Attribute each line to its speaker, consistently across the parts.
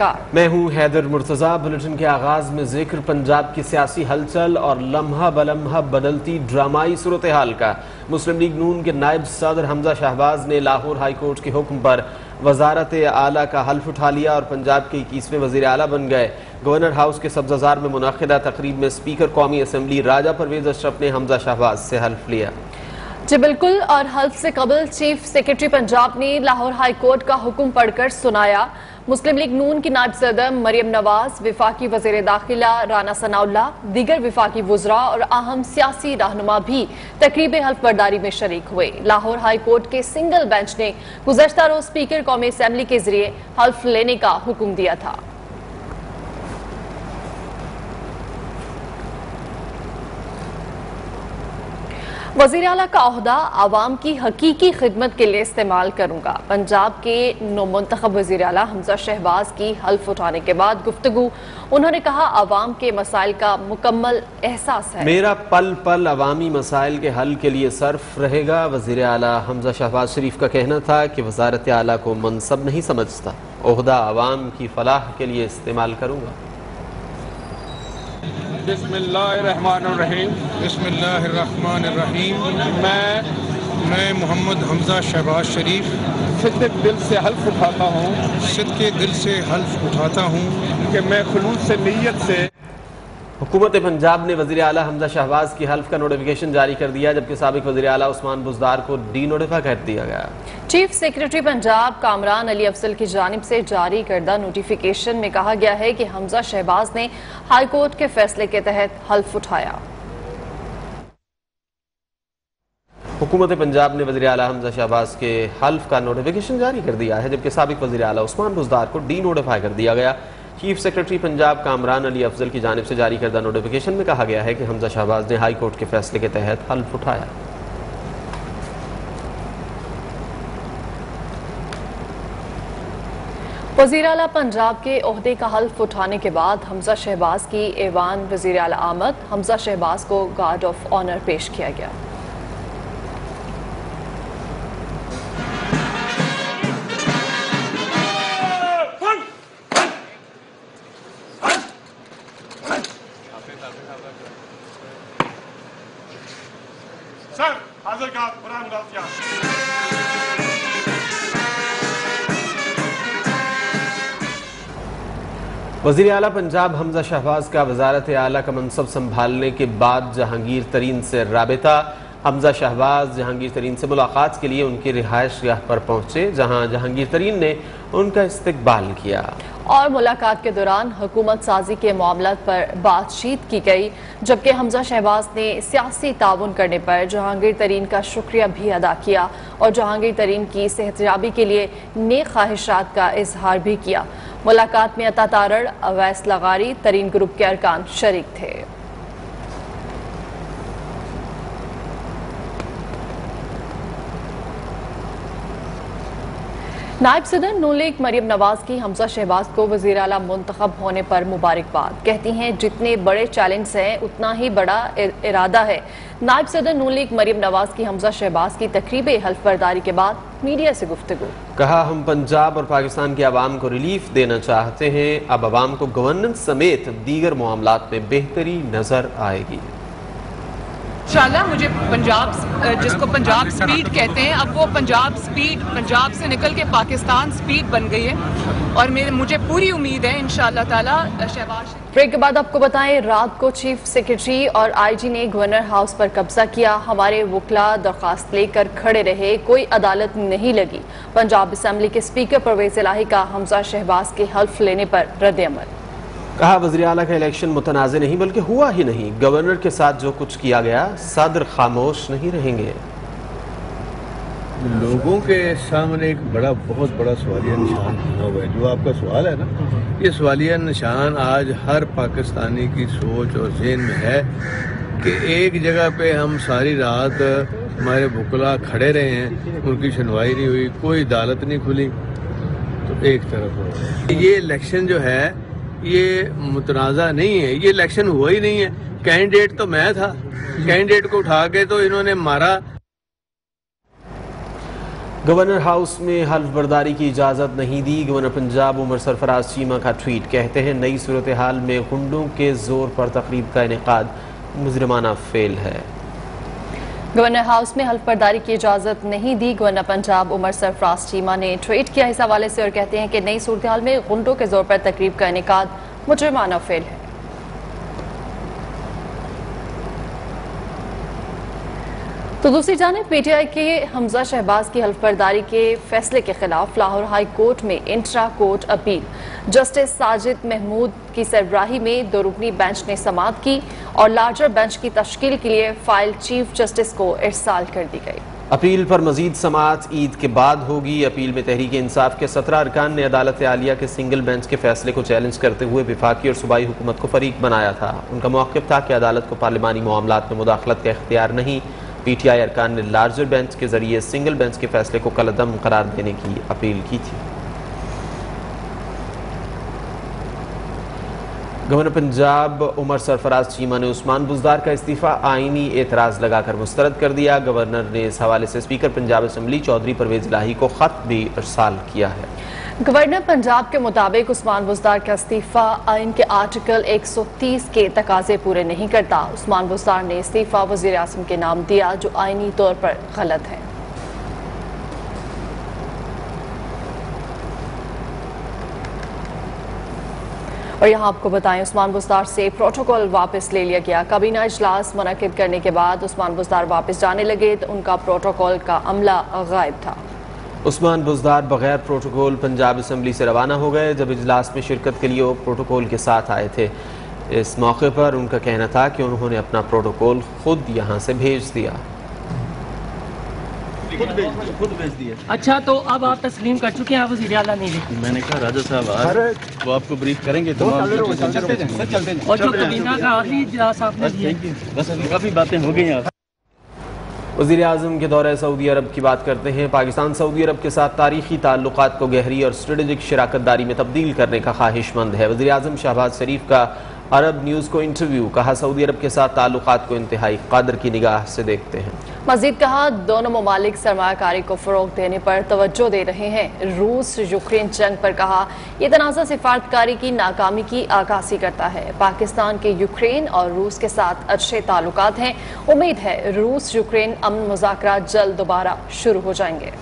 Speaker 1: नमस्कार,
Speaker 2: मैं हूं हैदर मुर्तजा। बुलेटिन के आगाज में जिक्र पंजाब की सियासी हलचल और लम्हा बलम्हा बदलती ड्रामाई सूरत हाल का। मुस्लिम लीग नून के नायब सदर हमजा शहबाज ने लाहौर हाई कोर्ट के हुक्म पर वजारत आला का हल्फ उठा लिया और पंजाब के 21वें वजीर आला बन गए। गवर्नर हाउस के सब्जाजार में मुनाकिदा तकरीब में स्पीकर कौमी असम्बली राजा परवेज अशरफ ने हमजा शहबाज से हल्फ लिया।
Speaker 1: जी बिल्कुल, और हल्फ से कबल चीफ सेक्रेटरी पंजाब ने लाहौर हाई कोर्ट का हुक्म पढ़कर सुनाया। मुस्लिम लीग नून की नायब सदर मरियम नवाज, विफाकी वजीर दाखिला राना सनाउल्लाह, दीगर विफाकी वुज़रा और अहम सियासी रहनुमा भी तकरीब हल्फ बर्दारी में शरीक हुए। लाहौर हाई कोर्ट के सिंगल बेंच ने गुज़श्ता रोज स्पीकर कौमी असम्बली के जरिए हल्फ लेने का हुक्म दिया था। वज़ीर आला का ओहदा आवाम की हकीकी खिदमत के लिए इस्तेमाल करूंगा। पंजाब के नौमुंतखब वज़ीर आला हमजा शहबाज की हल्फ उठाने के बाद गुफ्तगू उन्होंने कहा, आवाम के मसाइल का मुकम्मल एहसास है।
Speaker 2: मेरा पल पल अवामी मसाइल के हल के लिए सर्फ रहेगा। वज़ीर आला हमजा शहबाज शरीफ का कहना था कि वज़ारत आला को मनसब नहीं समझता, ओहदा आवाम की फलाह के लिए इस्तेमाल करूंगा।
Speaker 3: बिस्मिल्लाहिर्रहमानिर्रहीम। बिस्मिल्लाहिर्रहमानिर्रहीम। मैं मोहम्मद हमजा शहबाज शरीफ
Speaker 4: सिद्दे दिल से हल्फ उठाता हूँ कि मैं खुलूस से नीयत से।
Speaker 2: हुकूमत पंजाब ने वज़ीर आला हमजा शहबाज की हल्फ का नोटिफिकेशन जारी कर दिया, जबकि साबिक वज़ीर आला उस्मान बुज़दार को डी नोटिफाई कर दिया गया।
Speaker 1: चीफ सेक्रेटरी पंजाब कामरान अली अफजल की जानिब से जारी करदा नोटिफिकेशन में कहा गया है कि हमजा शहबाज ने हाई कोर्ट के फैसले के तहत हल्फ उठाया।
Speaker 2: हुकूमत पंजाब ने वज़ीर आला हमजा शहबाज के हल्फ का नोटिफिकेशन जारी कर दिया है, जबकि साबिक वज़ीर आला उस्मान बुज़दार को डी नोटिफाई कर दिया गया। चीफ सेक्रेटरी पंजाब कामरान अली अफजल की जानिब से जारी करदा नोटिफिकेशन में कहा गया है कि हमजा शहबाज ने हाई कोर्ट के फैसले के तहत हल्फ उठाया।
Speaker 1: वज़ीर आला पंजाब के ओहदे का हल्फ उठाने के बाद हमजा शहबाज की ऐवान वज़ीर आला आमद, हमजा शहबाज को गार्ड ऑफ ऑनर पेश किया गया।
Speaker 4: सर हाजिर का बुरान गाजिया।
Speaker 2: वज़ीर आला पंजाब हमजा शहबाज का वज़ारत आला का मनसब संभालने के बाद जहांगीर तरीन से राबिता। हमजा शहबाज जहांगीर तरीन से मुलाकात के लिए उनकी रिहाइश गाह पर पहुंचे, जहां जहांगीर तरीन ने उनका इस्तकबाल किया
Speaker 1: और मुलाकात के दौरान हुकूमत साजी के मामलों पर बातचीत की गई, जबकि हमजा शहबाज ने सियासी ताउन करने पर जहांगीर तरीन का शुक्रिया भी अदा किया और जहांगीर तरीन की सेहतयाबी के लिए नेक ख्वाहिशात का इजहार भी किया। मुलाकात में अता तारड़, अवैस लगारी, तरीन ग्रुप के अरकान शरीक थे। नायब सदर नून लीग मरियम नवाज की हमजा शहबाज को वज़ीर आला मुंतखब होने पर मुबारकबाद। कहती हैं, जितने बड़े चैलेंज हैं उतना ही बड़ा इरादा है। नायब सदर नून लीग मरियम नवाज की हमजा शहबाज की तकरीब हल्फ बर्दारी के बाद मीडिया से गुफ्तगू।
Speaker 2: कहा, हम पंजाब और पाकिस्तान के अवाम को रिलीफ देना चाहते हैं। अब अवाम को गवर्नेंस समेत दीगर मामलात में बेहतरी नजर आएगी।
Speaker 5: इंशाल्लाह मुझे पंजाब, जिसको पंजाब स्पीड कहते हैं, अब वो पंजाब स्पीड पंजाब से निकल के पाकिस्तान स्पीड बन गई है और मुझे पूरी उम्मीद है इंशाल्लाह ताला शहबाज।
Speaker 1: ब्रेक के बाद आपको बताएं, रात को चीफ सेक्रेटरी और आईजी ने गवर्नर हाउस पर कब्जा किया। हमारे वकला दरख्वास्त लेकर खड़े रहे, कोई अदालत नहीं लगी। पंजाब असम्बली के स्पीकर परवेज इलाही का हमजा शहबाज के हल्फ लेने पर रद्द-ए-अमल।
Speaker 2: कहा, वज़ीर आला का इलेक्शन मुतनाज़ नहीं बल्कि हुआ ही नहीं। गवर्नर के साथ जो कुछ किया गया, सदर खामोश नहीं रहेंगे।
Speaker 6: लोगों के सामने एक बहुत बड़ा सवालिया निशान बना हुआ है। जो आपका सवाल है ना, ये सवालिया निशान आज हर पाकिस्तानी की सोच और ज़हन में है कि एक जगह पे हम सारी रात हमारे वकला खड़े रहे हैं, उनकी सुनवाई नहीं हुई, कोई अदालत नहीं खुली। तो एक तरफ ये इलेक्शन जो है ये मुतनाज़ा नहीं है, ये इलेक्शन हुआ ही नहीं है। कैंडिडेट तो मैं था, कैंडिडेट को उठा के तो इन्होंने मारा।
Speaker 2: गवर्नर हाउस में हल्फ बर्दारी की इजाज़त नहीं दी। गवर्नर पंजाब उमर सरफराज चीमा का ट्वीट, कहते हैं नई सूरत हाल में गुंडों के जोर पर तकरीब का इनेकाद मुजरिमाना फेल है।
Speaker 1: गवर्नर हाउस में हल्फ बर्दारी की इजाज़त नहीं दी। गवर्नर पंजाब उमर सरफराज चीमा ने ट्वीट किया इस हवाले से और कहते हैं कि नई सूरत हाल में गुंडों के जोर पर तकरीब का इनेकाद मुजरिमाना फेल है। तो दूसरी जानिब पीटीआई के हमजा शहबाज की हल्फ बर्दारी के फैसले के खिलाफ लाहौर हाई कोर्ट में intra court appeal. Justice Sajid Mahmood की सरबराही में 2 रुकनी बेंच ने समाअत की और लार्जर बेंच की तश्कील के लिए फाइल चीफ जस्टिस को इरसाल कर दी गई।
Speaker 2: अपील पर मजीद समाअत ईद के बाद होगी। अपील में तहरीक इंसाफ के 17 अरकान ने अदालत आलिया के सिंगल बेंच के फैसले को चैलेंज करते हुए विफाकी और सूबाई हुकूमत को फरीक बनाया था। उनका मौक़िफ़ था कि अदालत को पार्लिमानी मामलात में मुदाखलत का इख्तियार नहीं। पीटीआई अरकान ने लार्जर बेंच के जरिए सिंगल बेंच के फैसले को कलअदम करार देने की अपील की थी। गवर्नर पंजाब उमर सरफराज चीमा ने उस्मान बुज़दार का इस्तीफ़ा आईनी एतराज़ लगाकर मुस्तरद कर दिया। गवर्नर ने इस हवाले से स्पीकर पंजाब असम्बली चौधरी परवेज़ इलाही को ख़त भी इरसाल किया है।
Speaker 1: गवर्नर पंजाब के मुताबिक उस्मान बुज़दार का इस्तीफ़ा आइन के आर्टिकल 130 के तकाजे पूरे नहीं करता। उस्मान बुज़दार ने इस्तीफ़ा वज़ीर आज़म के नाम दिया जो आइनी तौर पर गलत है। और यहाँ आपको बताएं उस्मान बुज़दार से प्रोटोकॉल वापस ले लिया गया। काबीना इजलास मुनक्किद करने के बाद उस्मान बुज़दार वापस जाने लगे तो उनका प्रोटोकॉल का अमला गायब था।
Speaker 2: उस्मान बुज़दार बगैर प्रोटोकॉल पंजाब असम्बली से रवाना हो गए। जब इजलास में शिरकत के लिए वो प्रोटोकॉल के साथ आए थे। इस मौके पर उनका कहना था कि उन्होंने अपना प्रोटोकॉल खुद यहाँ से भेज दिया।
Speaker 7: खुद भेज दिया।
Speaker 8: अच्छा, तो अब आप तस्लीम कर चुके हैं, वज़ीर आला नहीं लिखी।
Speaker 7: मैंने कहा राजा साहब आज वो आपको ब्रीफ करेंगे तो
Speaker 8: और जो काबीना का आखिरी इजलास आपने दिया,
Speaker 7: बस अभी काफ़ी बातें हो गई हैं।
Speaker 2: वज़ीर आज़म के दौरे सऊदी अरब की बात करते हैं। पाकिस्तान सऊदी अरब के साथ तारीखी ताल्लुकात को गहरी और स्ट्रेटेजिक शराकतदारी में तब्दील करने का ख्वाहिशमंद है। वज़ीर आज़म शहबाज शरीफ का अरब न्यूज़ को इंटरव्यू, कहा सऊदी अरब के साथ ताल्लुकात को इंतहाई कदर की निगाह से देखते हैं।
Speaker 1: मजीद कहा दोनों ममालिक सरमायाकारी को फ़रोग़ देने पर तवज्जो दे रहे हैं। रूस यूक्रेन जंग पर कहा यह तनाज़ा सिफारतकारी की नाकामी की आगाज़ी करता है। पाकिस्तान के यूक्रेन और रूस के साथ अच्छे ताल्लुकात हैं। उम्मीद है रूस यूक्रेन अमन मुज़ाकरात जल्द दोबारा शुरू हो जाएंगे।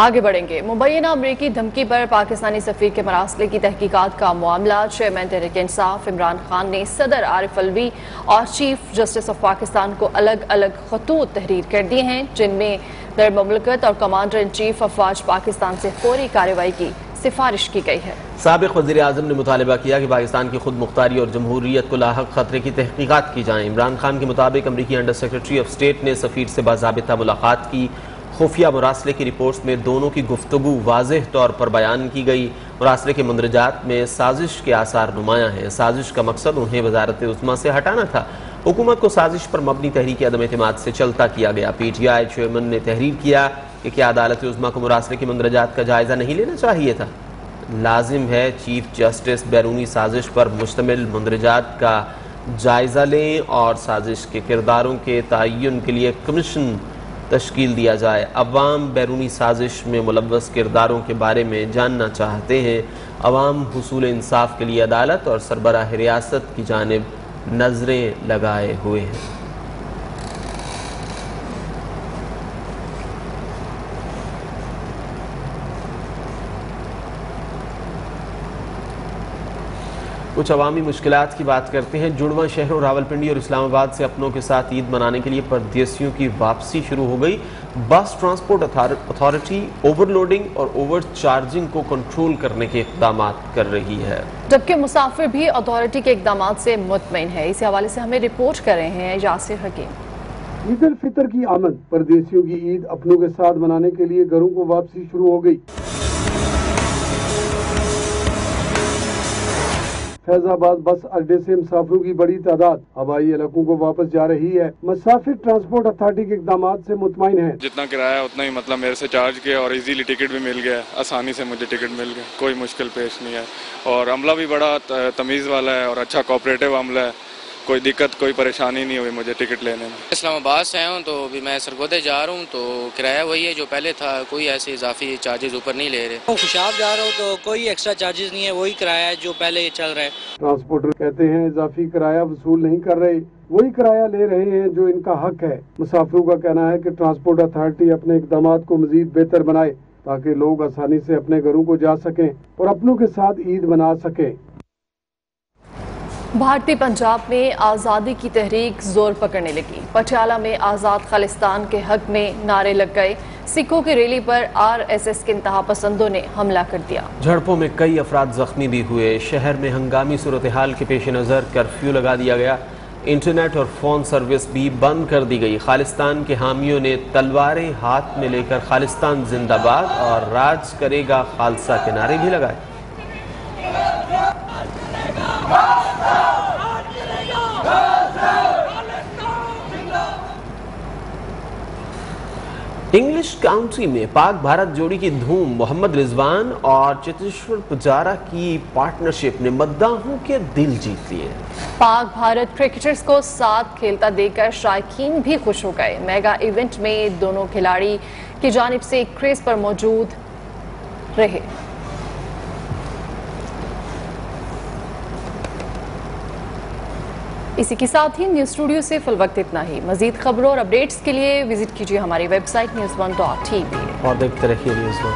Speaker 1: आगे बढ़ेंगे। मुबैना अमरीकी धमकी पर पाकिस्तानी सफीर के मरासले की तहकीकात का मामला। चेयरमैन तहरीक इंसाफ इमरान खान ने सदर आरिफ अलवी और चीफ जस्टिस ऑफ पाकिस्तान को अलग अलग खतूत तहरीर कर दिए हैं जिनमें दर मुमलकत और कमांडर इन चीफ अफवाज पाकिस्तान से फौरी कार्रवाई की सिफारिश की गई है।
Speaker 2: साबिक वज़ीर आज़म ने मुतालबा किया कि पाकिस्तान की खुद मुख्तारी और जमहूरियत को लाहक खतरे की तहकीकात की जाए। इमरान खान के मुताबिक अमरीकी अंडर सेक्रेटरी ऑफ स्टेट ने सफीर से बाज़ाबिता मुलाकात की। खुफिया मुरासले की रिपोर्ट्स में दोनों की गुफ्तगू वाज़ेह तौर पर बयान की गई। मुरासले के मंदरजात में साजिश के आसार नुमायां हैं। साजिश का मकसद उन्हें वजारत उस्मा से हटाना था। हुकूमत को साजिश पर मबनी तहरीक अदम एतमाद से चलता किया गया। पीटीआई चेयरमैन ने तहरीर किया कि क्या अदालत उस्मा को मुरासले के मंदरजात का जायजा नहीं लेना चाहिए था। लाजिम है चीफ जस्टिस बैरूनी साजिश पर मुश्तमिल मंदरजात का जायजा लें और साजिश के किरदारों के तयन के लिए कमीशन तश्कील दिया जाए। अवाम बैरूनी साजिश में मुलव्वस किरदारों के बारे में जानना चाहते हैं। अवाम हुसूल इंसाफ के लिए अदालत और सरबराह रियासत की जानिब नजरें लगाए हुए हैं। कुछ अवामी मुश्किलात की बात करते हैं। जुड़वा शहरों रावलपिंडी और इस्लामाबाद से अपनों के साथ ईद मनाने के लिए परदेसियों की वापसी शुरू हो गई। बस ट्रांसपोर्ट अथॉरिटी ओवरलोडिंग और ओवर चार्जिंग को कंट्रोल करने के इक़दाम कर रही है,
Speaker 1: जबकि मुसाफिर भी अथॉरिटी के इक़दाम से मुतमईन है। इसी हवाले से हमें रिपोर्ट कर रहे हैं यासिर हकीम।
Speaker 9: ईद उल फितर की आमद, परदेसियों की ईद अपनों के साथ मनाने के लिए घरों को वापसी शुरू हो गई। फैजाबाद बस अड्डे से मुसाफिरों की बड़ी तादाद हवाई इलाकों को वापस जा रही है। मुसाफिर ट्रांसपोर्ट अथॉरिटी के इकदाम से मुतमईन है।
Speaker 3: जितना किराया उतना ही मतलब मेरे से चार्ज किया और इजीली टिकट भी मिल गया, आसानी से मुझे टिकट मिल गया, कोई मुश्किल पेश नहीं है और अमला भी बड़ा तमीज़ वाला है और अच्छा कोऑपरेटिव अमला है, कोई दिक्कत कोई परेशानी नहीं हुई मुझे टिकट लेने में।
Speaker 10: इस्लामाबाद से आया हूँ तो अभी मैं सरगोदे जा रहा हूँ तो किराया वही है जो पहले था, कोई ऐसे इजाफी चार्जेस ऊपर नहीं ले रहे।
Speaker 8: खुशाब जा रहा हूँ तो कोई एक्स्ट्रा चार्जेस नहीं है, वही किराया है जो पहले चल रहा है।
Speaker 9: ट्रांसपोर्टर कहते हैं इजाफी किराया वसूल नहीं कर रहे, वही किराया ले रहे हैं जो इनका हक है। मुसाफिरों का कहना है कि ट्रांसपोर्ट अथॉरिटी अपने इकदाम को मजीद बेहतर बनाए ताकि लोग आसानी से अपने घरों को जा सकें और अपनों के साथ ईद मना सकें।
Speaker 1: भारतीय पंजाब में आज़ादी की तहरीक जोर पकड़ने लगी। पटियाला में आज़ाद खालिस्तान के हक में नारे लग गए। सिखों की रैली पर RSS के इंतहा पसंदों ने हमला कर दिया।
Speaker 2: झड़पों में कई अफराद जख्मी भी हुए। शहर में हंगामी सूरत हाल के पेश नज़र कर्फ्यू लगा दिया गया। इंटरनेट और फ़ोन सर्विस भी बंद कर दी गई। खालिस्तान के हामियों ने तलवारें हाथ में लेकर खालिस्तान जिंदाबाद और राज करेगा खालसा के नारे भी लगाए। इंग्लिश काउंटी में पाक भारत जोड़ी की धूम। मोहम्मद रिजवान और चेतेश्वर पुजारा की पार्टनरशिप ने मद्दाहों के दिल जीत लिए।
Speaker 1: पाक भारत क्रिकेटर्स को साथ खेलता देखकर शायकीन भी खुश हो गए। मेगा इवेंट में दोनों खिलाड़ी की जानिब से क्रेज पर मौजूद रहे। इसी के साथ ही न्यूज़ स्टूडियो से फिल वक्त इतना ही। मजीद खबरों और अपडेट्स के लिए विजिट कीजिए हमारी वेबसाइट news1.tv
Speaker 2: और देखते रहिए न्यूज़1।